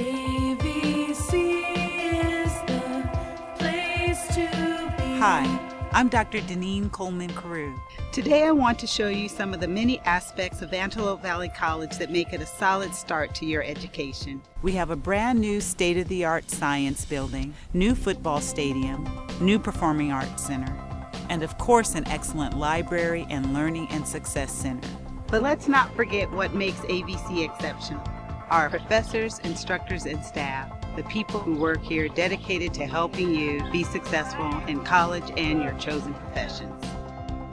ABC is the place to be. Hi, I'm Dr. Deneen Coleman Carew. Today I want to show you some of the many aspects of Antelope Valley College that make it a solid start to your education. We have a brand new state-of-the-art science building, new football stadium, new performing arts center, and of course an excellent library and learning and success center. But let's not forget what makes ABC exceptional. Our professors, instructors, and staff, the people who work here dedicated to helping you be successful in college and your chosen professions.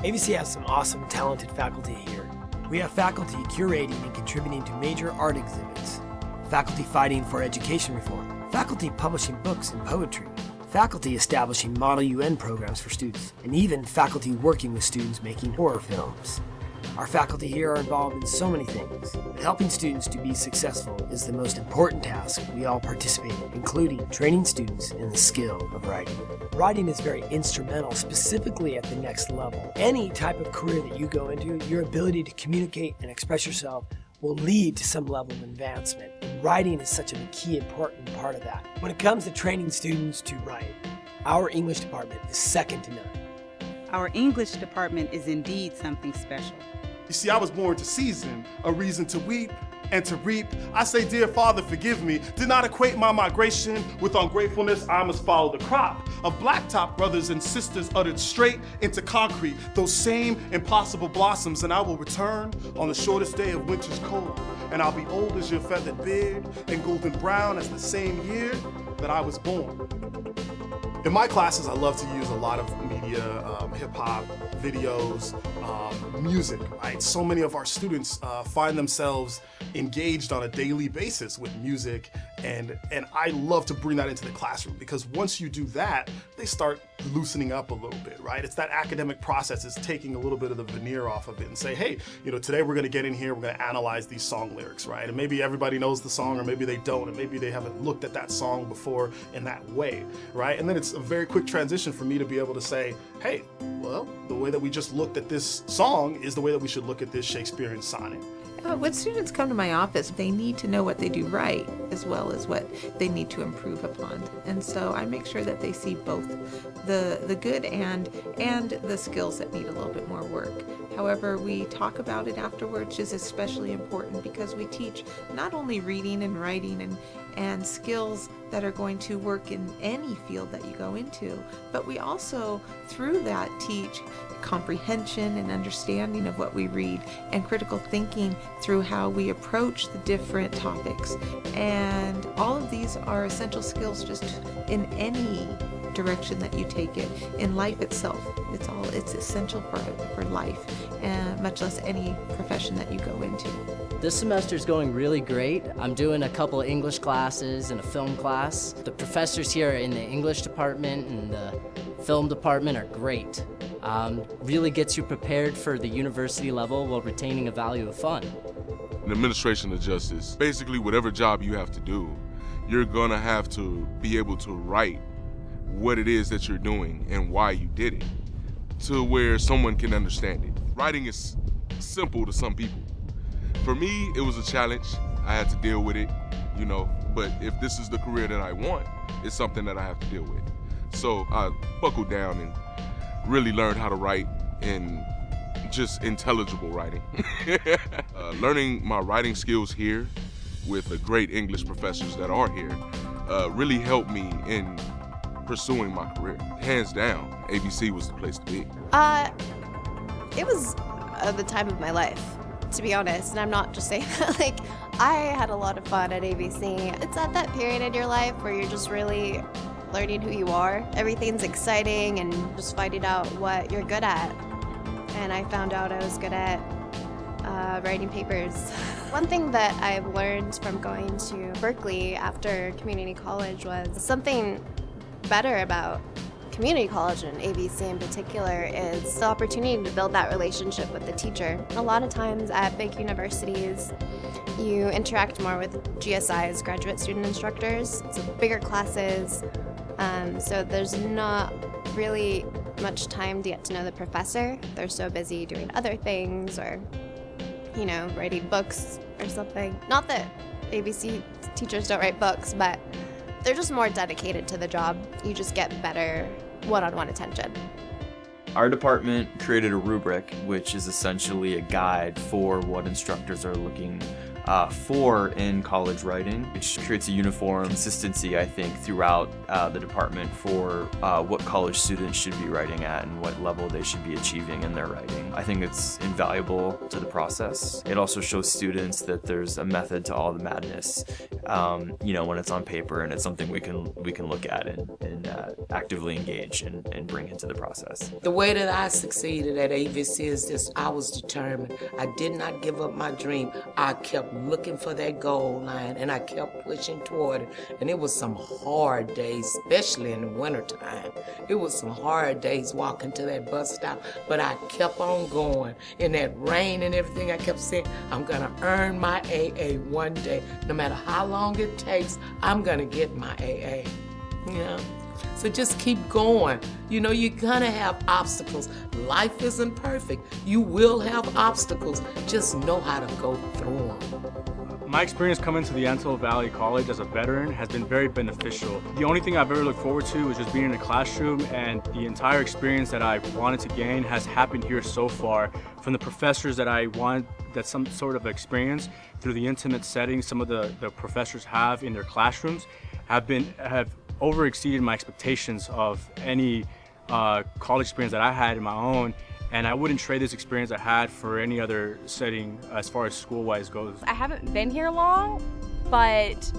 ABC has some awesome, talented faculty here. We have faculty curating and contributing to major art exhibits, faculty fighting for education reform, faculty publishing books and poetry, faculty establishing Model UN programs for students, and even faculty working with students making horror films. Our faculty here are involved in so many things. Helping students to be successful is the most important task we all participate in, including training students in the skill of writing. Writing is very instrumental, specifically at the next level. Any type of career that you go into, your ability to communicate and express yourself will lead to some level of advancement. And writing is such a key, important part of that. When it comes to training students to write, our English department is second to none. Our English department is indeed something special. You see, I was born to season, a reason to weep and to reap. I say, dear Father, forgive me. Did not equate my migration with ungratefulness. I must follow the crop of blacktop brothers and sisters uttered straight into concrete, those same impossible blossoms, and I will return on the shortest day of winter's cold, and I'll be old as your feathered beard and golden brown as the same year that I was born. In my classes, I love to use a lot of media, hip-hop, videos, music, right? So many of our students find themselves engaged on a daily basis with music, and I love to bring that into the classroom, because once you do that, they start loosening up a little bit, right? It's that academic process is taking a little bit of the veneer off of it and say, hey, today we're gonna get in here, we're gonna analyze these song lyrics, right? And maybe everybody knows the song, or maybe they don't, and maybe they haven't looked at that song before in that way, right? And then it's a very quick transition for me to be able to say, hey, well, the way that we just looked at this song is the way that we should look at this Shakespearean sonnet. When students come to my office, they need to know what they do right as well as what they need to improve upon. And so I make sure that they see both the good and the skills that need a little bit more work. However, we talk about it afterwards, which is especially important because we teach not only reading and writing and skills that are going to work in any field that you go into, but we also, through that, teach comprehension and understanding of what we read and critical thinking through how we approach the different topics. And all of these are essential skills just in any direction that you take it. In life itself, it's essential for life, and much less any profession that you go into. This semester's going really great. I'm doing a couple of English classes and a film class. The professors here in the English department and the film department are great. Really gets you prepared for the university level while retaining a value of fun. An administration of justice, basically whatever job you have to do, you're gonna have to be able to write what it is that you're doing and why you did it to where someone can understand it. Writing is simple to some people. For me, it was a challenge. I had to deal with it, but if this is the career that I want, it's something that I have to deal with. So I buckled down and really learned how to write in just intelligible writing. Learning my writing skills here with the great English professors that are here really helped me in pursuing my career. Hands down, ABC was the place to be. It was the time of my life, to be honest, and I'm not just saying that. I had a lot of fun at ABC. It's at that period in your life where you're just really learning who you are. Everything's exciting and just finding out what you're good at. And I found out I was good at writing papers. One thing that I've learned from going to Berkeley after community college was something better about community college and ABC in particular is the opportunity to build that relationship with the teacher. A lot of times at big universities, you interact more with GSIs, graduate student instructors. It's bigger classes, so there's not really much time to get to know the professor. They're so busy doing other things or, writing books or something. Not that ABC teachers don't write books, but they're just more dedicated to the job. You just get better one-on-one attention. Our department created a rubric, which is essentially a guide for what instructors are looking for in college writing, which creates a uniform consistency, I think, throughout the department for what college students should be writing at and what level they should be achieving in their writing. I think it's invaluable to the process. It also shows students that there's a method to all the madness, when it's on paper, and it's something we can look at and actively engage and bring into the process. The way that I succeeded at AVC is just I was determined. I did not give up my dream. I kept looking for that goal line, and I kept pushing toward it. And it was some hard days, especially in the wintertime. It was some hard days walking to that bus stop, but I kept on going. In that rain and everything, I kept saying, I'm gonna earn my AA one day. No matter how long it takes, I'm gonna get my AA, So just keep going. You're gonna have obstacles. Life isn't perfect. You will have obstacles. Just know how to go through them. My experience coming to the Antelope Valley College as a veteran has been very beneficial. The only thing I've ever looked forward to is just being in a classroom, and the entire experience that I wanted to gain has happened here so far. From the professors that I want, that some sort of experience through the intimate setting some of the professors have in their classrooms have over exceeded my expectations of any college experience that I had in my own, and I wouldn't trade this experience I had for any other setting as far as school-wise goes. I haven't been here long, but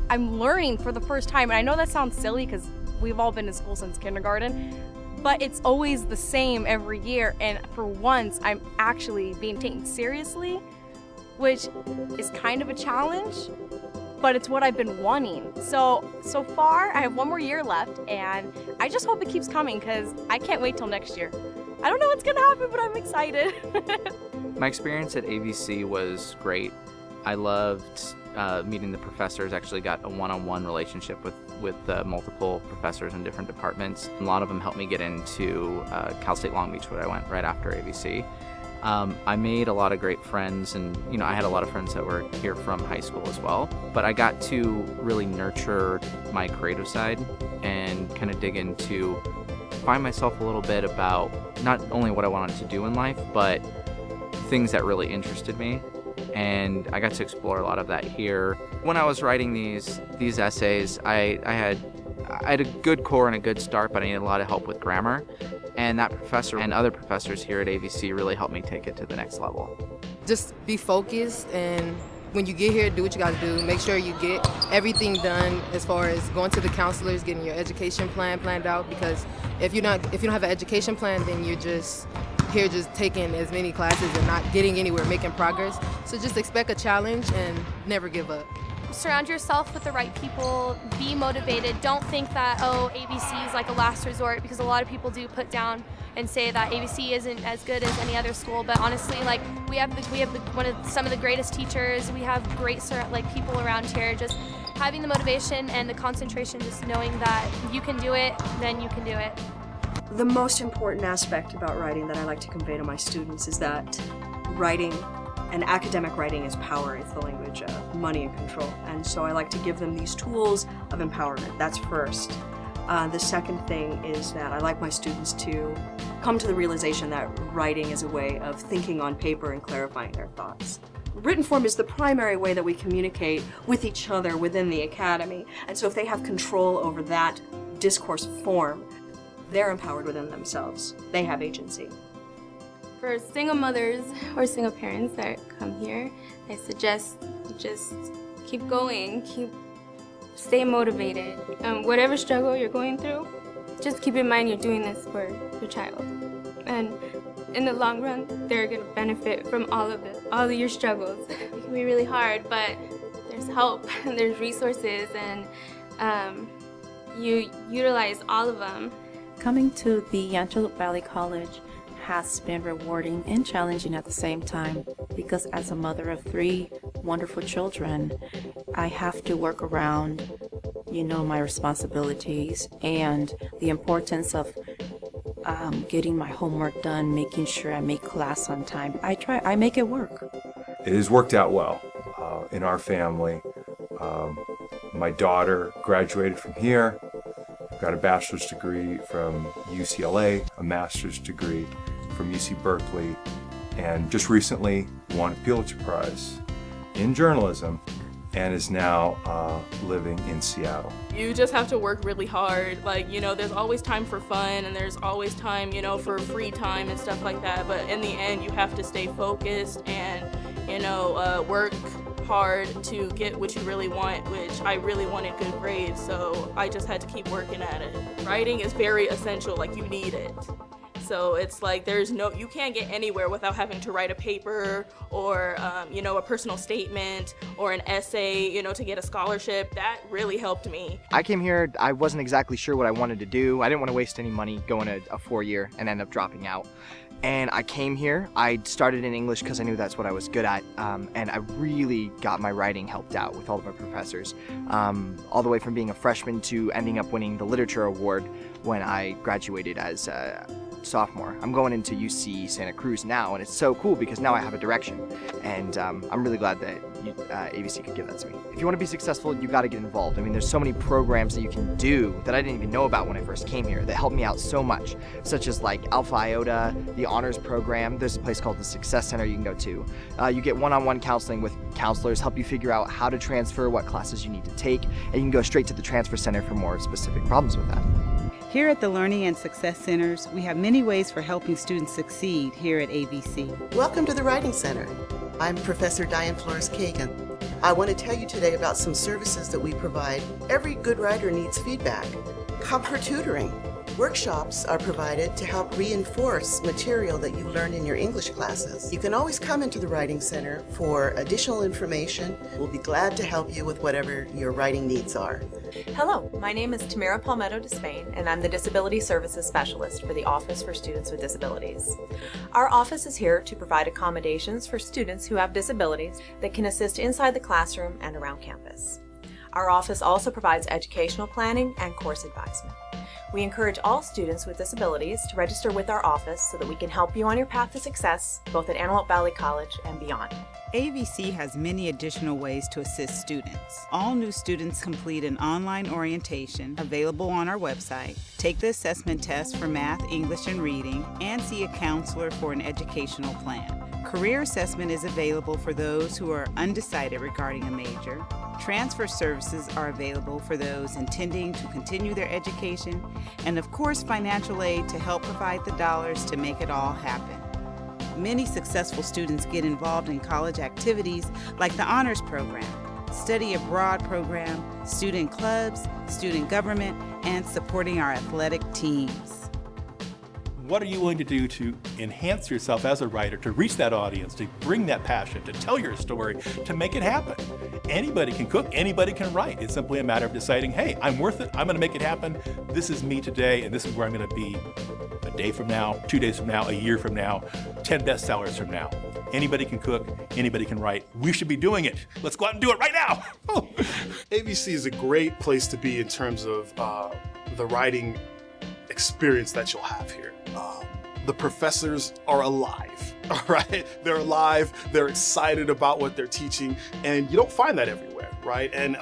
I'm learning for the first time, and I know that sounds silly because we've all been to school since kindergarten, but it's always the same every year, and for once I'm actually being taken seriously, which is kind of a challenge, but it's what I've been wanting. So far, I have one more year left, and I just hope it keeps coming because I can't wait till next year. I don't know what's gonna happen, but I'm excited. My experience at AVC was great. I loved meeting the professors. Actually got a one-on-one relationship with multiple professors in different departments. A lot of them helped me get into Cal State Long Beach, where I went right after AVC. I made a lot of great friends, and I had a lot of friends that were here from high school as well. But I got to really nurture my creative side and kind of dig into, find myself a little bit about not only what I wanted to do in life, but things that really interested me. And I got to explore a lot of that here. When I was writing these essays, I had a good core and a good start, but I needed a lot of help with grammar. And that professor and other professors here at AVC really helped me take it to the next level. Just be focused, and when you get here, do what you got to do. Make sure you get everything done as far as going to the counselors, getting your education plan planned out, because if you don't have an education plan, then you're just here just taking as many classes and not getting anywhere, making progress. So just expect a challenge and never give up. Surround yourself with the right people, be motivated. Don't think that, ABC is like a last resort, because a lot of people do put down and say that ABC isn't as good as any other school, but honestly, like we have some of the greatest teachers. We have great people around here. Just having the motivation and the concentration, just knowing that you can do it, then you can do it. The most important aspect about writing that I like to convey to my students is that writing and academic writing is power. It's the language of money and control. And so I like to give them these tools of empowerment. That's first. The second thing is that I like my students to come to the realization that writing is a way of thinking on paper and clarifying their thoughts. Written form is the primary way that we communicate with each other within the academy. And so if they have control over that discourse form, they're empowered within themselves. They have agency. For single mothers or single parents that come here, I suggest just keep going, stay motivated. Whatever struggle you're going through, just keep in mind you're doing this for your child. And in the long run, they're going to benefit from all of your struggles. It can be really hard, but there's help and there's resources, and you utilize all of them. Coming to the Antelope Valley College has been rewarding and challenging at the same time, because as a mother of 3 wonderful children, I have to work around, my responsibilities and the importance of getting my homework done, making sure I make class on time. I make it work. It has worked out well in our family. My daughter graduated from here, got a bachelor's degree from UCLA, a master's degree from UC Berkeley, and just recently won a Pulitzer Prize in journalism and is now living in Seattle. You just have to work really hard. Like, you know, there's always time for fun and there's always time, you know, for free time and stuff like that. But in the end, you have to stay focused and, you know, work hard to get what you really want, which I really wanted good grades, so I just had to keep working at it. Writing is very essential, like you need it. So it's like you can't get anywhere without having to write a paper or, you know, a personal statement or an essay, you know, to get a scholarship. That really helped me. I came here, I wasn't exactly sure what I wanted to do. I didn't want to waste any money going to a 4-year and end up dropping out. And I came here, I started in English because I knew that's what I was good at, and I really got my writing helped out with all of my professors, all the way from being a freshman to ending up winning the literature award when I graduated as a sophomore. I'm going into UC Santa Cruz now, and it's so cool because now I have a direction, and I'm really glad that ABC could give that to me. If you want to be successful, you got to get involved. I mean, there's so many programs that you can do that I didn't even know about when I first came here that helped me out so much, such as like Alpha Iota, the honors program. There's a place called the Success Center you can go to. You get one-on-one counseling with counselors, help you figure out how to transfer, what classes you need to take, and you can go straight to the transfer center for more specific problems with that. Here at the Learning and Success Centers, we have many ways for helping students succeed here at ABC. Welcome to the Writing Center. I'm Professor Diane Flores Kagan. I want to tell you today about some services that we provide. Every good writer needs feedback. Comfort tutoring. Workshops are provided to help reinforce material that you learned in your English classes. You can always come into the Writing Center for additional information. We'll be glad to help you with whatever your writing needs are. Hello, my name is Tamara Palmetto Despain, and I'm the Disability Services Specialist for the Office for Students with Disabilities. Our office is here to provide accommodations for students who have disabilities that can assist inside the classroom and around campus. Our office also provides educational planning and course advisement. We encourage all students with disabilities to register with our office so that we can help you on your path to success, both at Antelope Valley College and beyond. AVC has many additional ways to assist students. All new students complete an online orientation available on our website, take the assessment test for math, English, and reading, and see a counselor for an educational plan. Career assessment is available for those who are undecided regarding a major. Transfer services are available for those intending to continue their education, and of course, financial aid to help provide the dollars to make it all happen. Many successful students get involved in college activities like the honors program, study abroad program, student clubs, student government, and supporting our athletic teams. What are you willing to do to enhance yourself as a writer, to reach that audience, to bring that passion, to tell your story, to make it happen? Anybody can cook, anybody can write. It's simply a matter of deciding, hey, I'm worth it, I'm gonna make it happen. This is me today, and this is where I'm gonna be a day from now, 2 days from now, a year from now, 10 bestsellers from now. Anybody can cook, anybody can write. We should be doing it. Let's go out and do it right now. ABC is a great place to be in terms of the writing experience that you'll have here. The professors are alive, all right? They're alive, they're excited about what they're teaching, and you don't find that everywhere, right? And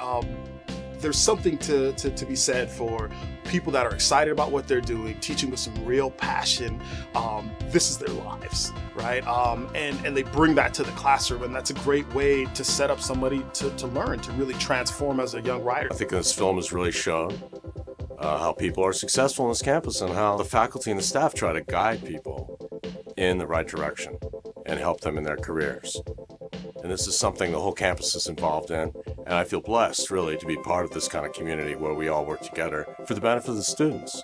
there's something to be said for people that are excited about what they're doing, teaching with some real passion. This is their lives, right? And they bring that to the classroom, and that's a great way to set up somebody to learn, to really transform as a young writer. I think this film has really shown how people are successful on this campus and how the faculty and the staff try to guide people in the right direction and help them in their careers. And this is something the whole campus is involved in, and I feel blessed, really, to be part of this kind of community where we all work together for the benefit of the students.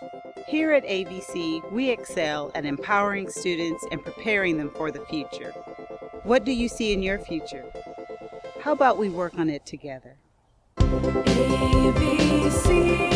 Here at ABC, we excel at empowering students and preparing them for the future. What do you see in your future? How about we work on it together? ABC